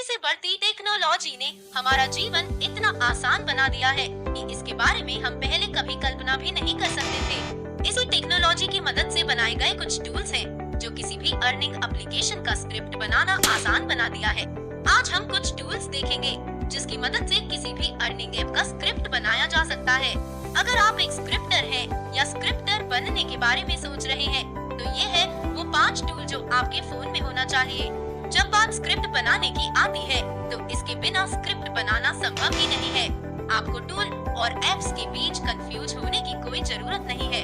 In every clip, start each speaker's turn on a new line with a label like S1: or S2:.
S1: से बढ़ती टेक्नोलॉजी ने हमारा जीवन इतना आसान बना दिया है कि इसके बारे में हम पहले कभी कल्पना भी नहीं कर सकते थे। इसी टेक्नोलॉजी की मदद से बनाए गए कुछ टूल्स हैं जो किसी भी अर्निंग एप्लीकेशन का स्क्रिप्ट बनाना आसान बना दिया है। आज हम कुछ टूल्स देखेंगे जिसकी मदद से किसी भी अर्निंग ऐप का स्क्रिप्ट बनाया जा सकता है। अगर आप एक स्क्रिप्टर हैं या स्क्रिप्टर बनने के बारे में सोच रहे हैं तो ये है वो 5 टूल जो आपके फोन में होना चाहिए। जब बात स्क्रिप्ट बनाने की आती है तो इसके बिना स्क्रिप्ट बनाना संभव ही नहीं है। आपको टूल और एप्स के बीच कंफ्यूज होने की कोई जरूरत नहीं है।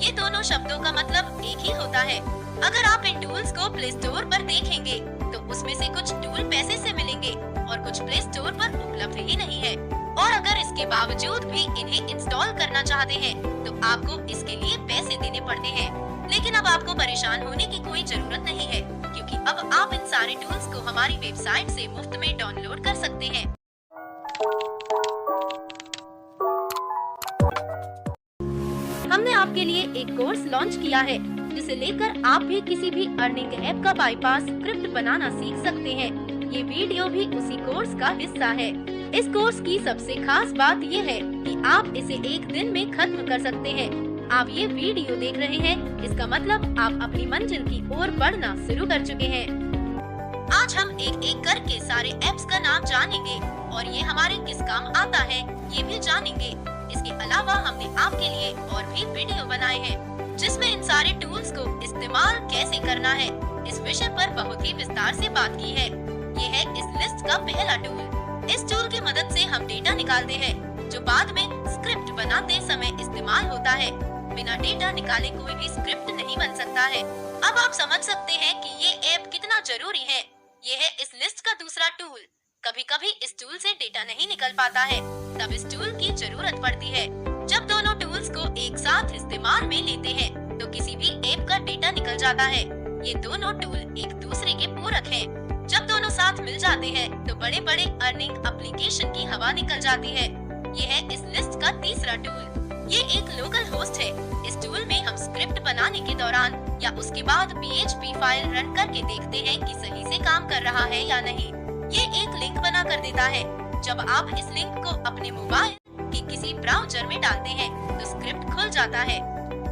S1: ये दोनों शब्दों का मतलब एक ही होता है। अगर आप इन टूल्स को प्ले स्टोर पर देखेंगे तो उसमें से कुछ टूल पैसे से मिलेंगे और कुछ प्ले स्टोर पर उपलब्ध ही नहीं है। और अगर इसके बावजूद भी इन्हें इंस्टॉल करना चाहते हैं तो आपको इसके लिए पैसे देने पड़ते हैं। लेकिन अब आपको परेशान होने की कोई जरूरत नहीं है, क्योंकि अब आप इन सारे टूल्स को हमारी वेबसाइट से मुफ्त में डाउनलोड कर सकते हैं। हमने आपके लिए एक कोर्स लॉन्च किया है जिसे लेकर आप भी किसी भी अर्निंग ऐप का बाईपास स्क्रिप्ट बनाना सीख सकते हैं। ये वीडियो भी उसी कोर्स का हिस्सा है। इस कोर्स की सबसे खास बात ये है कि आप इसे एक दिन में खत्म कर सकते हैं। आप ये वीडियो देख रहे हैं, इसका मतलब आप अपनी मंजिल की ओर बढ़ना शुरू कर चुके हैं। आज हम एक एक करके सारे ऐप्स का नाम जानेंगे और ये हमारे किस काम आता है ये भी जानेंगे। इसके अलावा हमने आपके लिए और भी वीडियो बनाए हैं जिसमें इन सारे टूल्स को इस्तेमाल कैसे करना है इस विषय पर बहुत ही विस्तार से बात की है। ये है इस लिस्ट का पहला टूल। इस टूल की मदद से हम डेटा निकालते हैं जो बाद में स्क्रिप्ट बनाते समय इस्तेमाल होता है। बिना डेटा निकाले कोई भी स्क्रिप्ट नहीं बन सकता है। अब आप समझ सकते हैं कि ये ऐप कितना जरूरी है। ये है इस लिस्ट का दूसरा टूल। कभी कभी इस टूल से डेटा नहीं निकल पाता है, तब इस टूल की जरूरत पड़ती है। जब दोनों टूल्स को एक साथ इस्तेमाल में लेते हैं तो किसी भी ऐप का डेटा निकल जाता है। ये दोनों टूल एक दूसरे के पूरक हैं। जब दोनों साथ मिल जाते हैं तो बड़े बड़े अर्निंग एप्लीकेशन की हवा निकल जाती है। ये है इस लिस्ट का तीसरा टूल। ये एक लोकल होस्ट है। इस टूल में हम स्क्रिप्ट बनाने के दौरान या उसके बाद PHP फाइल रन करके देखते हैं कि सही से काम कर रहा है या नहीं। ये एक लिंक बना कर देता है। जब आप इस लिंक को अपने मोबाइल के किसी ब्राउजर में डालते हैं तो स्क्रिप्ट खुल जाता है।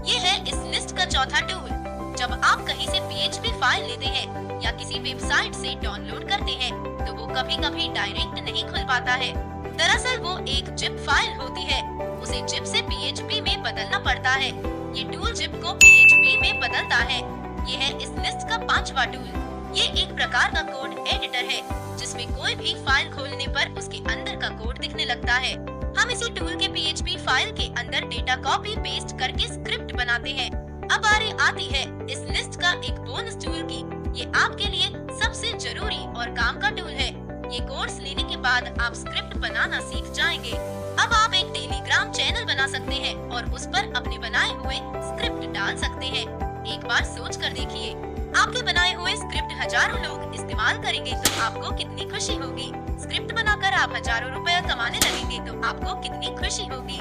S1: ये है इस लिस्ट का चौथा टूल। जब आप कहीं से PHP फाइल लेते हैं या किसी वेबसाइट से डाउनलोड करते हैं तो वो कभी कभी डायरेक्ट नहीं खुल पाता है। दरअसल वो एक जिप फाइल होती है, उसे जिप से PHP में बदलना पड़ता है। ये टूल जिप को PHP में बदलता है। ये है इस लिस्ट का पांचवा टूल। ये एक प्रकार का कोड एडिटर है जिसमें कोई भी फाइल खोलने पर उसके अंदर का कोड दिखने लगता है। हम इसी टूल के PHP फाइल के अंदर डेटा कॉपी पेस्ट करके स्क्रिप्ट बनाते हैं। अब बारी आती है इस लिस्ट का एक बोनस टूल की। ये आपके लिए सबसे जरूरी और काम का टूल है। ये कोर्स लेने के बाद आप स्क्रिप्ट बनाना सीख जाएंगे। अब आप एक टेलीग्राम चैनल बना सकते हैं और उस पर अपने बनाए हुए स्क्रिप्ट डाल सकते हैं। एक बार सोच कर देखिए, आपके बनाए हुए स्क्रिप्ट हजारों लोग इस्तेमाल करेंगे तो आपको कितनी खुशी होगी। स्क्रिप्ट बनाकर आप हजारों रुपया कमाने लगेंगे तो आपको कितनी खुशी होगी।